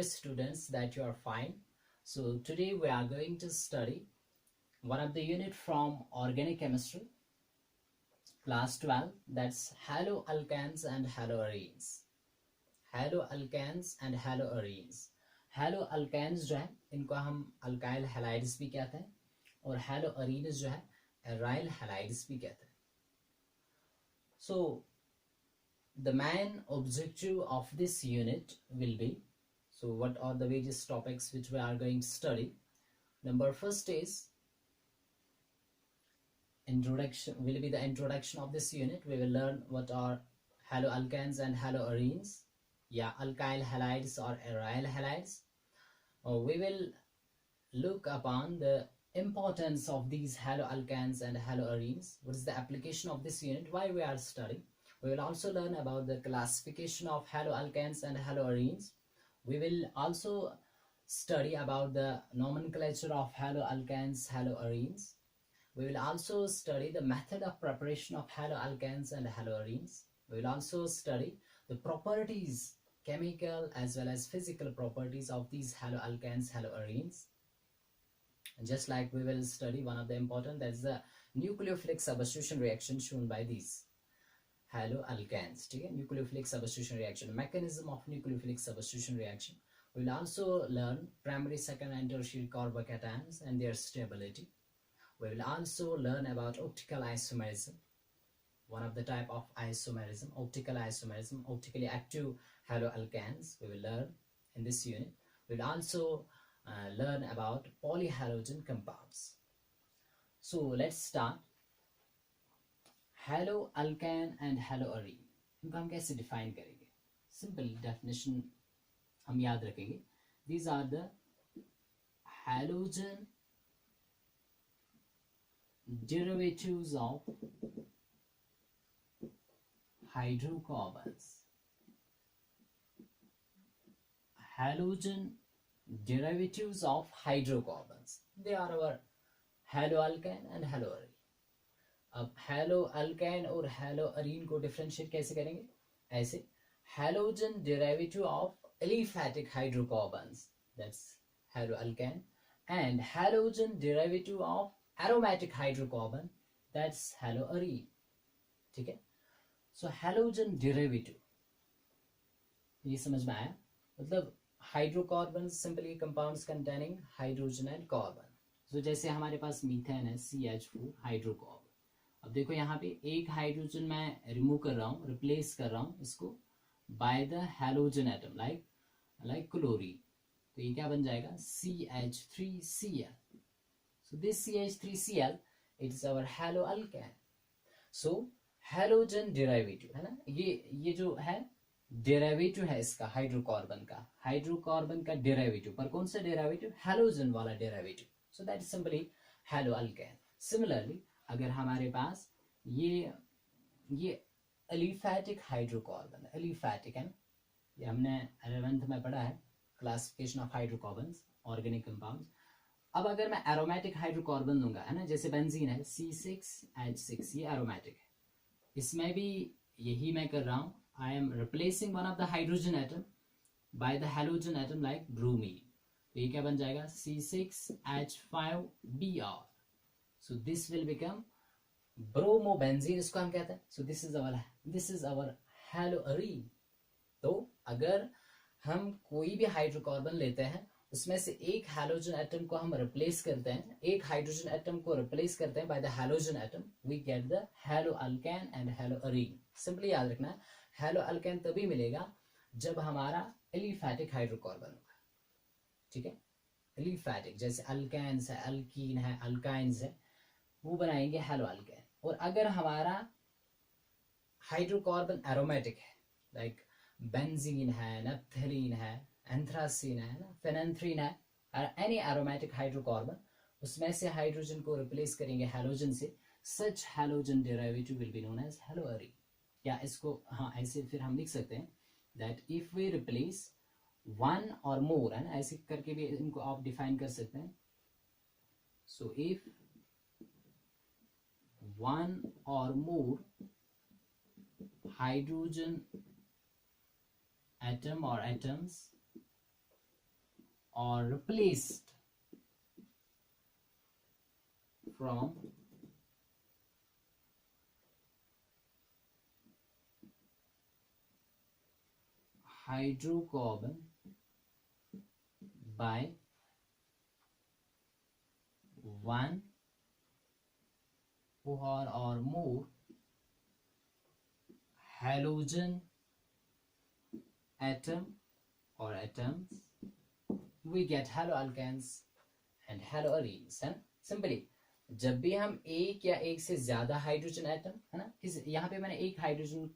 dear students, that you are fine. So today we are going to study one of the unit from organic chemistry, class 12, that's haloalkanes and haloarenes. Haloalkanes and haloarenes. Haloalkanes जो है इनको हम alkyl halides भी कहते हैं और haloarenes जो है एराइल हैलाइड्स भी कहते हैं. So the main objective of this unit will be, so what are the various topics which we are going to study. Number first is introduction, will be the introduction of this unit. We will learn what are haloalkanes and haloarenes, alkyl halides or aryl halides. We will look upon the importance of these haloalkanes and haloarenes. What is the application of this unit, why we are studying. We will also learn about the classification of haloalkanes and haloarenes. We will also study about the nomenclature of haloalkanes, haloarenes. We will also study the method of preparation of haloalkanes and haloarenes. We will also study the properties, chemical as well as physical properties of these haloalkanes, haloarenes. And just like we will study one of the important, that is the nucleophilic substitution reaction shown by these haloalkanes. Nucleophilic substitution reaction, mechanism of nucleophilic substitution reaction. We will also learn primary, second and tertiary carbocations and their stability. We will also learn about optical isomerism, one of the type of isomerism, optical isomerism, optically active haloalkanes we will learn in this unit. We will also learn about polyhalogen compounds. So let's start. Haloalkane and haloarene, इनको हम कैसे define करेंगे? Simple definition हम याद रखेंगे. These are the halogen derivatives of hydrocarbons. Halogen derivatives of hydrocarbons. They are our haloalkane and haloarene. अब haloalkane और haloarene को differentiate कैसे करेंगे? ऐसे halogen derivative of aliphatic hydrocarbons, that's haloalkane, and halogen derivative of aromatic hydrocarbon, that's haloarene. ठीक है? So halogen derivative, ये समझ में आया? मतलब hydrocarbon simply compounds containing hydrogen and carbon. तो जैसे हमारे पास मीथेन है, CH4 हाइड्रोकार्बन. अब देखो यहाँ पे एक हाइड्रोजन मैं रिमूव कर रहा हूँ, रिप्लेस कर रहा हूँ इसको bye the halogen atom like chlorine. तो ये क्या बन जाएगा? CH3Cl. So this CH3Cl, it is our haloalkane. So halogen derivative है ना, ये जो है डेरिवेटिव है इसका हाइड्रोकार्बन का डेरिवेटिव. पर कौन सा डेरिवेटिव? हैलोजन वाला derivative. So that is simply haloalkane. Similarly अगर हमारे पास ये एलिफैटिक हाइड्रोकार्बन, एलिफैटिक है ना, ये हमने 11th में पढ़ा है, classification of hydrocarbons, organic compounds. अब अगर मैं एरोमेटिक हाइड्रोकार्बन लूंगा है ना, जैसे बेंजीन है C6H6, ये एरोमेटिक है. इसमें भी यही मैं कर रहा हूं, I am replacing one of the hydrogen atom by the halogen atom like bromine. तो ये क्या बन जाएगा? C6H5Br. So this will become bromobenzene, इसको हम कहते हैं. So this is our haloarene. तो अगर हम कोई भी हाइड्रोकार्बन लेते हैं, उसमें से एक हैलोजन एटम को हम रिप्लेस करते हैं, एक हाइड्रोजन एटम को रिप्लेस करते हैं by the halogen atom, we get the haloalkane and haloarene. Simply याद रखना है, हैलोअल्केन तभी मिलेगा जब हमारा एलिफैटिक हाइड्रोकार्बन होगा. ठीक है? एलिफैटिक, जैसे अल्केन्स है, अल्कीन है, अल्काइंस है, वो बनाएंगे हैलोअल्केन. और अगर हमारा हाइड्रोकार्बन एरोमेटिक है, लाइक बेंजीन है, नैप्थलीन है, एंथ्रासीन है ना, फेनेंथ्रीन है, एनी एरोमेटिक हाइड्रोकार्बन, उसमें से हाइड्रोजन को रिप्लेस करेंगे हैलोजन से, such halogen derivative will be known as haloarene. या इसको हाँ ऐसे फिर हम लिख सकते हैं that if we replace one or more, है ना, ऐसे करके भी इनको आप डिफाइन कर सकते हैं. So if one or more hydrogen atom or atoms or replaced from hydrocarbon by one or more halogen atom or atoms, we get haloalkanes and haloarenes, है ना. सिंपली जब भी हम एक या एक से ज्यादा हाइड्रोजन एटम, है ना, यहाँ पे मैंने एक हाइड्रोजन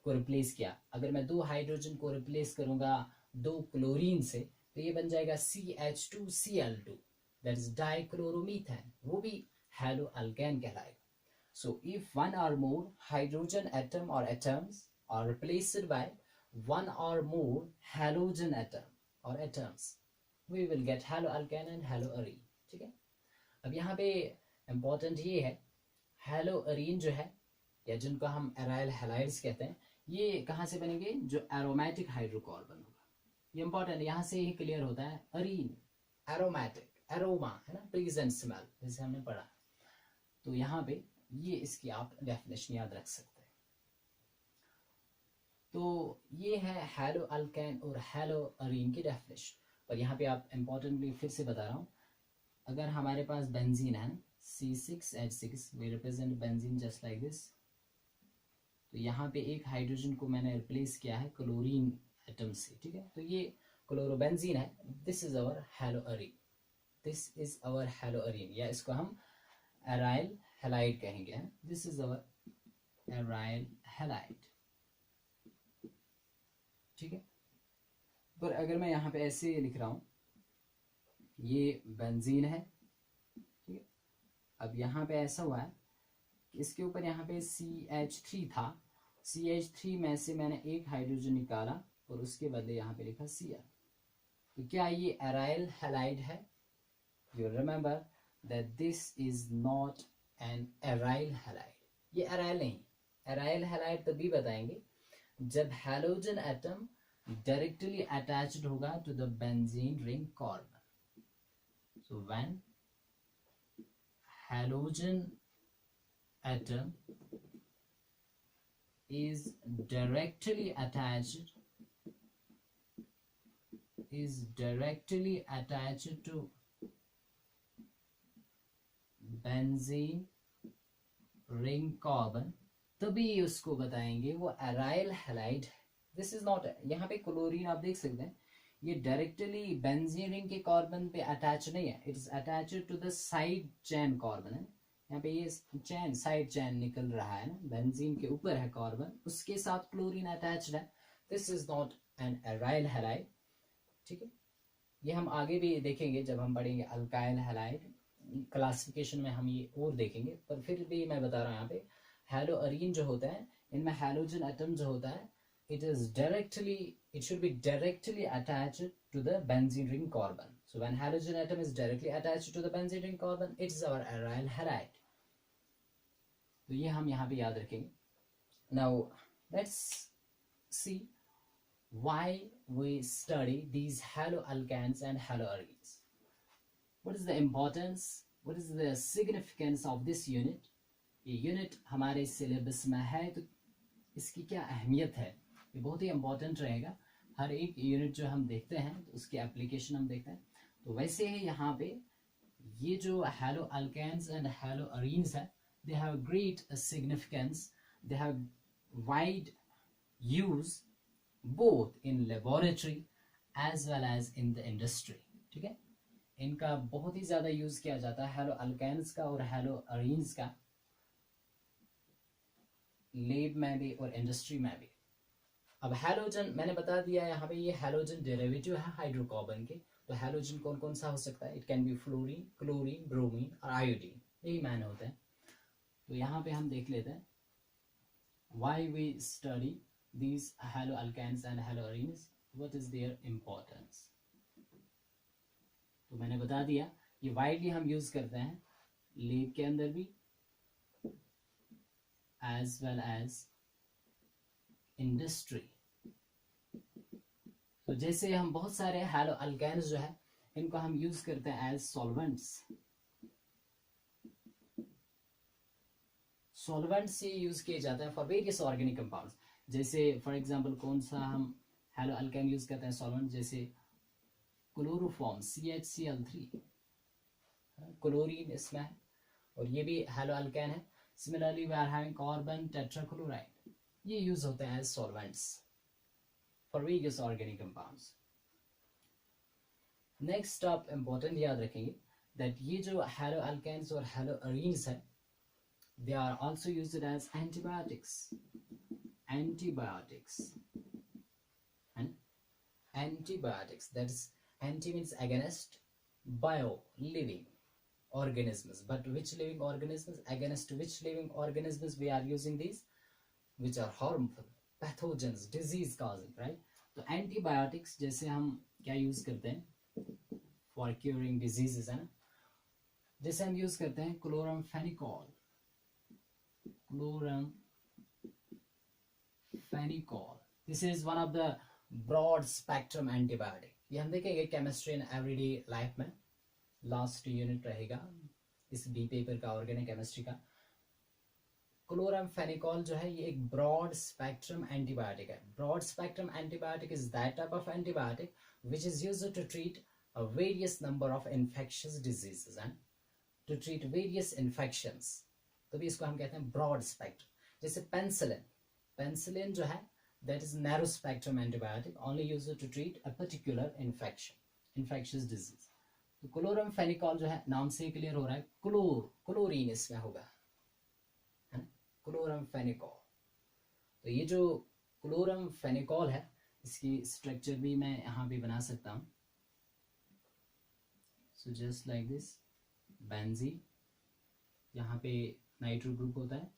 को रिप्लेस किया, अगर मैं दो हाइड्रोजन को रिप्लेस करूंगा दो क्लोरीन से तो ये बन जाएगा CH2Cl2, दैट इज डाइक्लोरोमीथेन, वो भी हैलोअल्केन कहलाएगा. So if one or more hydrogen atom or atoms are replaced by one or more halogen atom or atoms, we will get haloalkane and haloarene. ठीक है. अब यहाँ पे इम्पोर्टेंट ये है, हैलोअरीन जो है या जिनको हम एराइल हैलाइड्स कहते हैं, ये कहाँ से बनेंगे, जो एरोमेटिक हाइड्रोकार्बन होगा. ये इंपॉर्टेंट, यहाँ से ही क्लियर होता है. अरीन एरोमेटिक, एरोमा है ना, प्लीजेंट स्मेल, जैसे हमने पढ़ा. तो यहाँ पे ये इसकी आप डेफिनेशन याद रख सकते हैं. तो ये है हैलोअल्केन और हैलोअरीन की डेफिनेशन. और यहाँ पे आप इम्पोर्टेंटली फिर से बता रहा हूँ, अगर हमारे पास बेंजीन है C6H6, we represent benzene just like this. तो यहाँ पे एक हाइड्रोजन को मैंने रिप्लेस किया है क्लोरीन एटम से. ठीक है, तो ये क्लोरोबेंजीन है. This is our haloarene, this is our haloarene, या इसको हम एराइल हैलाइड कहेंगे. This is our aryl halide. ठीक है. पर अगर मैं यहाँ पे ऐसे लिख रहा हूँ, ये बेंजीन है. ठीक है. अब यहाँ पे ऐसा हुआ है कि इसके ऊपर यहाँ पे CH3 था, CH3 में से मैंने एक हाइड्रोजन निकाला और उसके बदले यहाँ पे लिखा Cl. तो क्या ये एराइल हैलाइड है? You remember that this is not an aryl halide. ये aryl नहीं. aryl halide तभी बताएंगे जब halogen atom directly attached होगा to the benzene ring carbon. So when halogen atom is directly attached to benzene ring carbon, तभी उसको बताएंगे वो एराइल हैलाइड है. दिस इज नॉट, यहाँ पे क्लोरीन आप देख सकते हैं, ये डायरेक्टली बेंजीन रिंग के कार्बन पे अटैच नहीं है. It is attached to the side chain carbon. है यहाँ पे ये चेन, साइड चेन निकल रहा है ना, बेंजीन के ऊपर है कार्बन, उसके साथ क्लोरीन अटैच्ड है. This is not an aryl halide. ठीक है. ये हम आगे भी देखेंगे जब हम पढ़ेंगे अल्काइल हैलाइड क्लासिफिकेशन में, हम ये और देखेंगे. पर फिर भी मैं बता रहा हूँ यहाँ पे हैलोअरीन जो होता है, इनमें हैलोजन एटम जो होता है, it should be directly attached to the benzene ring carbon. So when halogen atom is directly attached to the benzene ring carbon, it is our aryl halide. तो ये हम यहाँ पे याद रखेंगे. Now let's see why we study these haloalkanes and haloarenes. What is the importance, what is the significance of this unit? ये unit हमारे syllabus में है तो इसकी क्या अहमियत है, ये बहुत ही इम्पोर्टेंट रहेगा. हर एक यूनिट जो हम देखते हैं तो उसकी एप्लीकेशन हम देखते हैं. तो वैसे ही यहाँ पे ये जो हैलोअल्केन्स एंड हैलोअरीन्स है, they have great significance, they have wide use both in laboratory as well as in the industry. ठीक है, इनका बहुत ही ज़्यादा यूज़ किया जाता है, हैलोअल्केन्स का और हैलोअरीन्स का, लेब में भी और इंडस्ट्री में भी. अब हैलोजन मैंने बता दिया यहाँ पे, ये हैलोजन डेरिवेटिव है हाइड्रोकार्बन के. तो हैलोजन कौन कौन सा हो सकता है? It can be fluorine, chlorine, bromine और आयोडीन, यही मैन होते हैं. तो यहाँ पे हम देख लेते हैं why we study these haloalkanes and haloarenes, what is their importance. तो मैंने बता दिया ये वाइडली हम यूज करते हैं लेब के अंदर भी एज वेल एज इंडस्ट्री. तो जैसे हम बहुत सारे हैलोअल्केन्स जो है इनको हम यूज करते हैं एज सॉल्वेंट्स। सॉल्वेंट से यूज किए जाते हैं फॉर वेरियस ऑर्गेनिक कंपाउंड्स। जैसे फॉर एग्जांपल कौन सा हम हेलो अल्केन यूज करते हैं सॉल्वेंट, जैसे क्लोरोफॉर्म CHCl3, क्लोरीन इसमें है और ये भी हेलो अल्केन है। Similarly we are having carbon tetrachloride, ये यूज होते हैं as solvents for various organic compounds. Next आप इंपॉर्टेंट याद रखेंगे दैट ये जो हेलो अल्केन्स और हेलो अरीन्स है, they are also used as antibiotics and antibiotics, that is anti means against, bio living organisms, but which living organisms, against which living organisms we are using these, which are harmful pathogens disease causing, right? तो antibiotics जैसे हम क्या use करते हैं for curing diseases है ना, जैसे हम यूज करते हैं chloramphenicol, this is one of the broad spectrum antibiotic। ये हम देखेंगे केमिस्ट्री इन एवरीडे लाइफ में, लास्ट यूनिट रहेगा इस बी पेपर का, ऑर्गेनिक केमिस्ट्री का। क्लोराम्फेनिकॉल जो है ये एक ब्रॉड स्पेक्ट्रम एंटीबायोटिक है। Broad spectrum antibiotic is that type of antibiotic which is used to treat a various number of infectious diseases and to treat various infections, तो भी इसको हम कहते हैं ब्रॉड स्पेक्ट्रम। जैसे पेंसिलिन, पेंसिलिन जो है that is narrow spectrum antibiotic only used to treat a particular infection, infectious disease. तो क्लोराम्फेनिकॉल जो है नाम से क्लियर हो रहा है, क्लोरीन इसमें होगा, है ना, क्लोराम्फेनिकॉल। तो ये जो क्लोराम्फेनिकॉल है इसकी स्ट्रक्चर भी मैं यहाँ पे बना सकता हूँ। So just like this, benzene, यहाँ पे नाइट्रो ग्रुप होता है,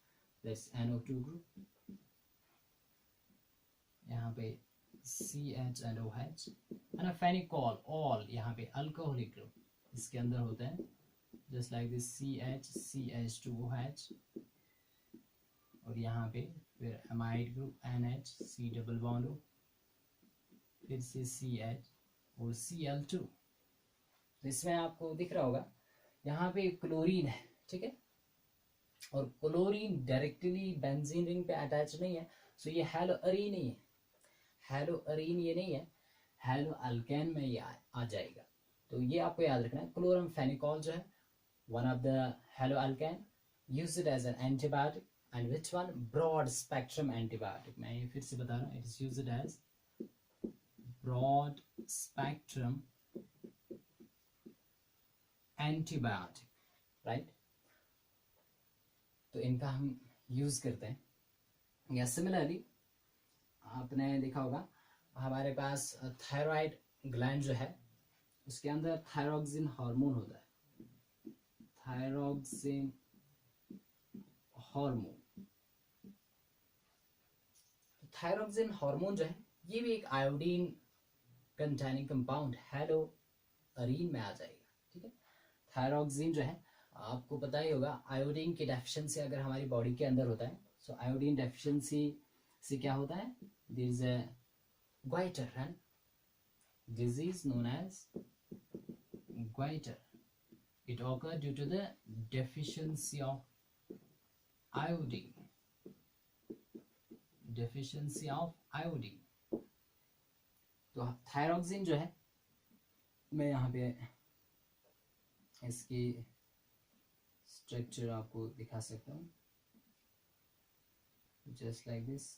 दैट्स NO2 ग्रुप, यहाँ पे CH&OH, है ना, फेनिकॉल ऑल, यहाँ पे अल्कोहलिक ग्रुप इसके अंदर होता है, जस्ट लाइक दिस CH2OH, और यहाँ पे फिर amide group NH, C double bond O, फिर से CH और Cl2। तो इसमें आपको दिख रहा होगा यहाँ पे क्लोरीन है, ठीक है, और क्लोरीन डायरेक्टली बेंजीन रिंग पे अटैच नहीं है, सो ये हेलो अरीन नहीं है, हेलो अरीन ये नहीं है, हेलो अल्केन में ये आ जाएगा। तो ये आपको याद रखना है। क्लोराम्फेनिकॉल जो है one of the haloalkane, used as an antibiotic, and which one, broad spectrum antibiotic. मैं ये फिर से बता रहा हूँ, it is used as broad spectrum antibiotic, right. तो इनका हम यूज करते हैं। या सिमिलरली आपने देखा होगा हमारे पास थायराइड ग्लैंड जो है उसके अंदर थायरोक्सिन हार्मोन होता है, थायरोक्सिन हार्मोन। थायरोक्सिन हार्मोन जो है ये भी एक iodine containing compound hello Areen में आ जाएगा, ठीक है। थायरोक्सिन जो है आपको पता ही होगा, आयोडीन की डेफिशिएंसी अगर हमारी बॉडी के अंदर होता है, सो आयोडीन डेफिशिएंसी से क्या होता है, there is a goiter and disease known as goiter. It occurs due to the deficiency of iodine, deficiency of iodine। तो थायरोक्सिन जो है मैं यहाँ पे इसकी स्ट्रक्चर आपको दिखा सकता हूँ, जस्ट लाइक दिस।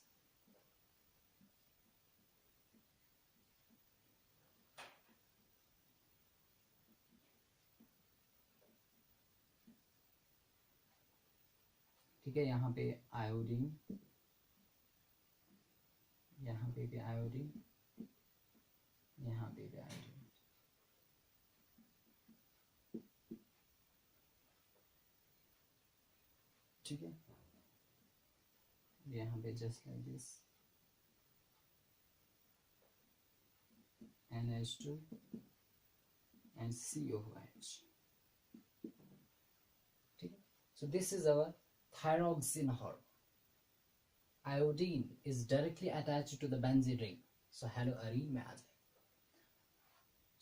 ठीक है, यहाँ पे आयोडीन, यहाँ पे भी आयोडीन, यहाँ पे भी आयोडीन, ठीक है। यहाँ पे just like this NH2 and COH, ठीक है। So this is our thyroxine hormone. Iodine is directly attached to the benzene ring, so haloarine में आ जाए।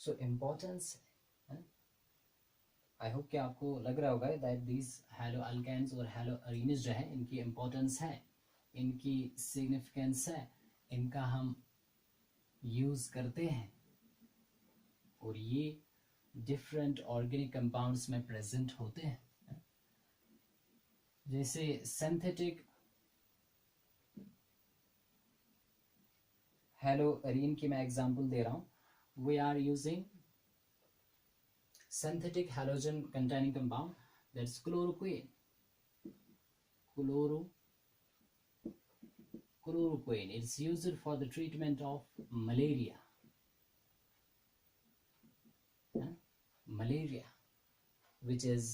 सो इम्पोर्टेंस, आई होप कि आपको लग रहा होगा दैट दीज हैलो अल्केन्स और हैलो अरीन्स जो है इनकी इम्पोर्टेंस है, इनकी सिग्निफिकेंस है, इनका हम यूज़ करते हैं और ये डिफरेंट ऑर्गेनिक कंपाउंड्स में प्रेजेंट होते हैं। जैसे सिंथेटिक हैलो अरीन की मैं एग्जांपल दे रहा हूँ, we are using synthetic halogen containing compound, that's chloroquine. Chloroquine, it's used for the treatment of malaria. Malaria, which is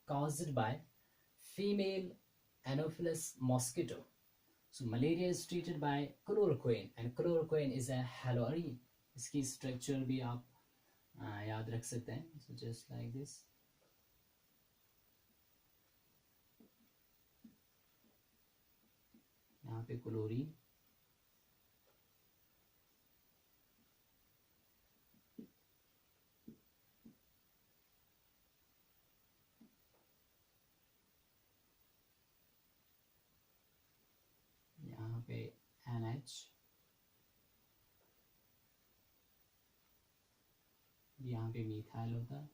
caused by female Anopheles mosquito. So malaria is treated by chloroquine, and chloroquine is a haloarine. इसकी structure भी आप याद रख सकते हैं। So just like this, यहाँ पे chlorine, यहाँ पे NH, यहाँ पे मीथाइल होता है,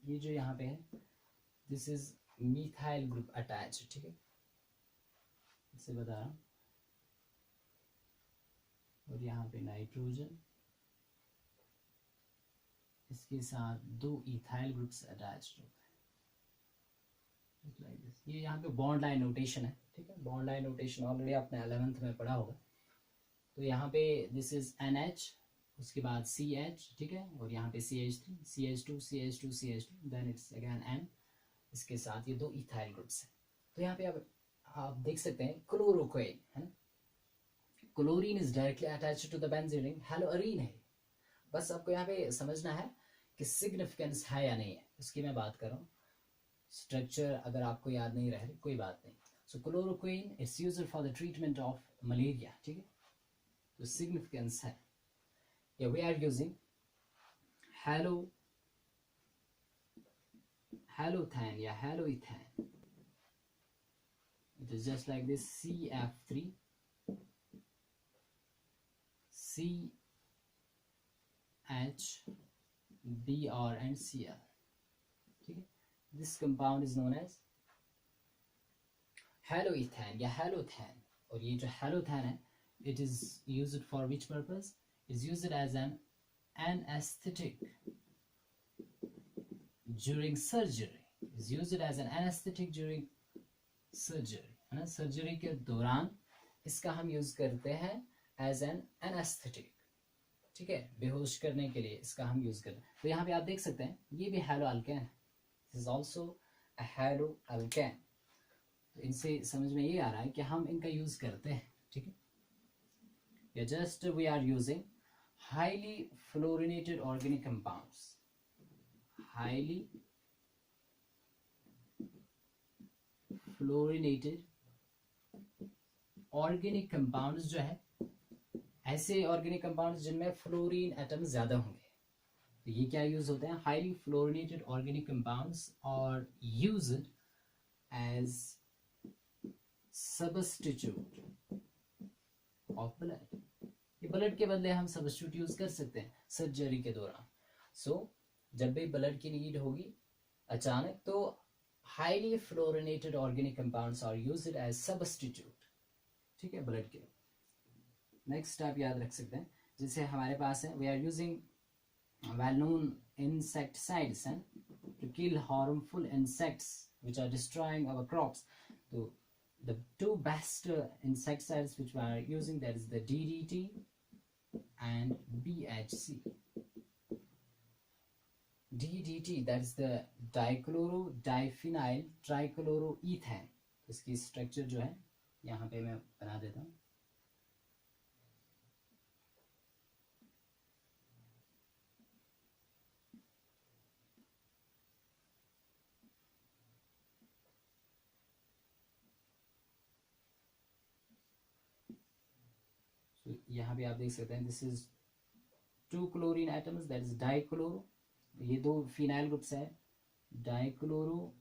ये जो यहाँ पे है this is methyl group attach, ठीक है, इससे बता रहा हूँ। और यहाँ पे नाइट्रोजन, इसके साथ 2 इथाइल ग्रुप्स अटैच होते हैं, like this। ये यहाँ पे बॉन्ड लाइन नोटेशन है, ठीक है, बॉन्ड लाइन नोटेशन ऑलरेडी आपने 11th में पढ़ा होगा। तो यहाँ पे दिस इज NH, उसके बाद CH, ठीक है, और यहाँ पे CH3, CH2, CH2, CH2, then it's again N, इसके साथ ये 2 इथाइल ग्रुप्स हैं। तो यहाँ पे आप देख सकते हैं क्लोरोक्विन है ना, chlorine is directly attached to the benzene ring, haloarene है। बस आपको यहाँ पे समझना है कि सिग्निफिकेंस है या नहीं है, उसकी मैं बात कर रहा हूँ। स्ट्रक्चर अगर आपको याद नहीं रहे कोई बात नहीं। So chloroquine it's used for the treatment of malaria, ठीक है, तो सिग्निफिकेंस है। Yeah, we are using halothane या haloethane. It is just like this, CF3, CH, Br and Cl, ठीक है। This compound is known as haloethane या halothane। और ये जो halothane है, it is used for which purpose? Is used as an anesthetic during surgery. Is used as an anesthetic during surgery, है ना, surgery के दौरान इसका हम यूज करते हैं as an anesthetic, ठीक है, बेहोश करने के लिए इसका हम यूज करते हैं। तो यहाँ पे आप देख सकते हैं ये भी हैलो अल्केन है, this is also a hello alkane. तो इनसे समझ में ये आ रहा है कि हम इनका यूज करते हैं, ठीक है। या just we are using highly fluorinated organic compounds, highly fluorinated organic compounds जो है ऐसे ऑर्गेनिक कंपाउंड्स जिनमें फ्लोरीन एटम ज्यादा होंगे, तो ये क्या यूज होते हैं, हाईली फ्लोरिनेटेड ऑर्गेनिक कंपाउंड्स और used as substitute of blood. ये ब्लड के बदले हम सब्स्टिट्यूट यूज कर सकते हैं सर्जरी के दौरान। सो जब भी ब्लड की नीड होगी अचानक, तो highly fluorinated organic compounds are used as substitute, ठीक है, ब्लड के। नेक्स्ट आप याद रख सकते हैं, जैसे हमारे पास है we are using well known insecticides to kill harmful insects which are destroying our crops. So the two best insecticides which we are using, that is the DDT and BHC. DDT, that is the dichloro-diphenyl trichloroethane। इसकी structure जो है यहाँ पे मैं बना देता हूँ। यहाँ पे आप देख सकते हैं this is 2 chlorine atoms, that is dichloro, ये 2 फिनाइल ग्रुप्स है, डाइक्लोरो,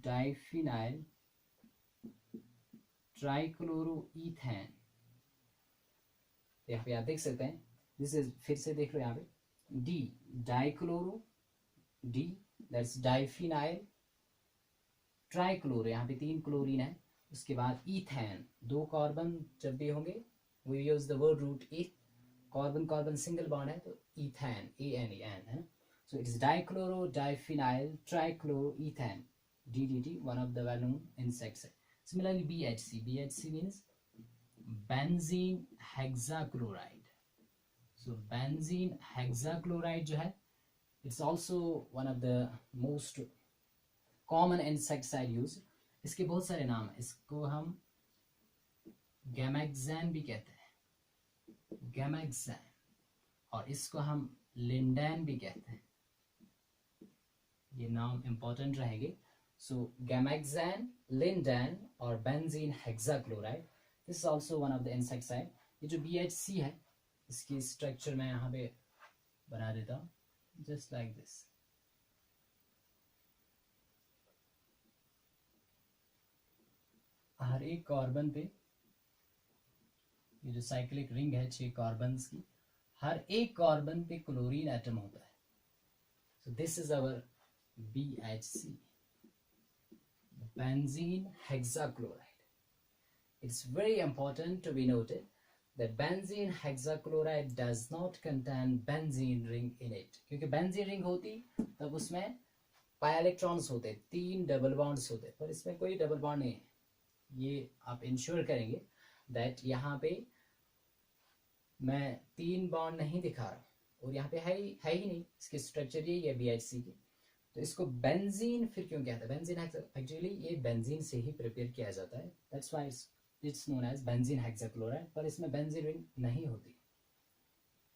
डाइफिनाइल, ट्राइक्लोरो ईथेन। यहाँ पे आप देख सकते हैं दिस इज, फिर से देख लो यहाँ पे D dichloro, D that's diphenyl, trichloro, यहाँ पे 3 क्लोरीन है, उसके बाद ईथेन, 2 कार्बन जब भी होंगे we use the word root e, carbon carbon single bond है तो ईथेन, ANEN है ना, so it is dichloro diphenyl trichloro ethane, DDT, one of the well known insects है। Similarly BHC means benzene hexachloride, so benzene hexachloride जो है it's also one of the most common insecticide use. इसके बहुत सारे नाम है, इसको हम गैमेक्सैन भी कहते हैं, गैमेक्सैन, और इसको हम लिंडैन भी कहते हैं, ये नाम इंपॉर्टेंट रहेंगे। सो गैमेक्सैन, लिंडैन और benzene hexachloride, this is also one of the insecticide. ये जो BHC है इसकी स्ट्रक्चर मैं यहाँ पे बना देता हूँ, जस्ट लाइक दिस। हर एक कार्बन पे, ये जो साइक्लिक रिंग है 6 कार्बन्स की, हर एक कार्बन पे क्लोरीन एटम होता है। So this is our BHC, benzene hexachloride. It's very important to be noted that benzene hexachloride does not contain benzene ring in it, क्योंकि benzene ring होती तब उसमें पाई इलेक्ट्रॉन्स होते, 3 डबल बॉन्ड्स होते, पर इसमें कोई डबल बॉन्ड नहीं है। ये आप इंश्योर करेंगे दैट यहाँ पे मैं 3 बॉन्ड नहीं दिखा रहा, और यहाँ पे है ही नहीं, इसकी स्ट्रक्चर यही है BHC की। तो इसको बेंजीन फिर क्यों कहते हैं? बेंजीन एक्चुअली ये बेंजीन से ही प्रिपेयर किया जाता है, that's why it's known as benzene hexachloride, पर इसमें बेंजीन रिंग नहीं होती।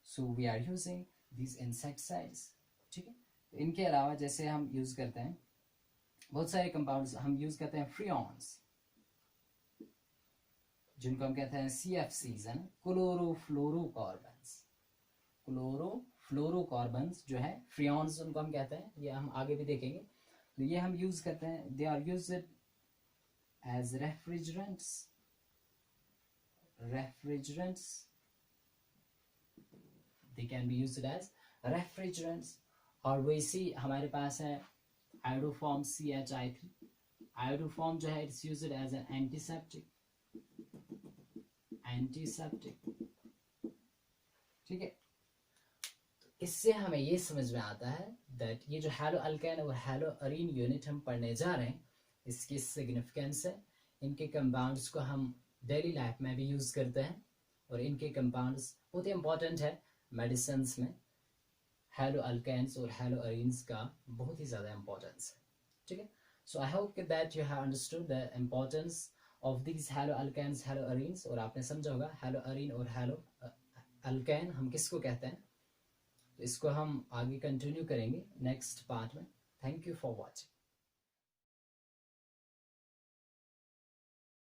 So we are using these insecticides, ठीक है। तो इनके अलावा जैसे हम यूज करते हैं बहुत सारे कंपाउंड्स, हम यूज करते हैं फ्रियॉन्स, जिनको हम कहते हैं CFCs है ना, क्लोरोफ्लोरोकार्बन्स, क्लोरोफ्लोरोकार्बन्स जो है फ्रियॉन्स उनको हम कहते हैं, ये हम आगे भी देखेंगे। तो ये हम यूज करते हैं, they are used as refrigerants, they can be used as refrigerants. और वैसे हमारे पास है आयोडोफॉर्म CHI3, आयोडोफॉर्म जो है it's used as an antiseptic, ठीक है। तो इससे हमें ये समझ में आता है दैट ये जो हैलो अल्केन और हैलो अरीन यूनिट हम पढ़ने जा रहे हैं, इसकी सिग्निफिकेंस है, इनके कंपाउंड्स को हम डेली लाइफ में भी यूज करते हैं, और इनके कंपाउंड्स बहुत ही इंपॉर्टेंट है मेडिसिन में। हैलो अल्केन्स और हैलो अरीन्स का बहुत ही ज़्यादा इंपॉर्टेंस है, ठीक है। So I hope that you have understood the importance of these halo alkanes, halo arenes, और आपने समझा होगा हैलो अरीन और हैलो अल्केन हम किसको कहते हैं। तो इसको हम आगे कंटिन्यू करेंगे नेक्स्ट पार्ट में। Thank you for watching.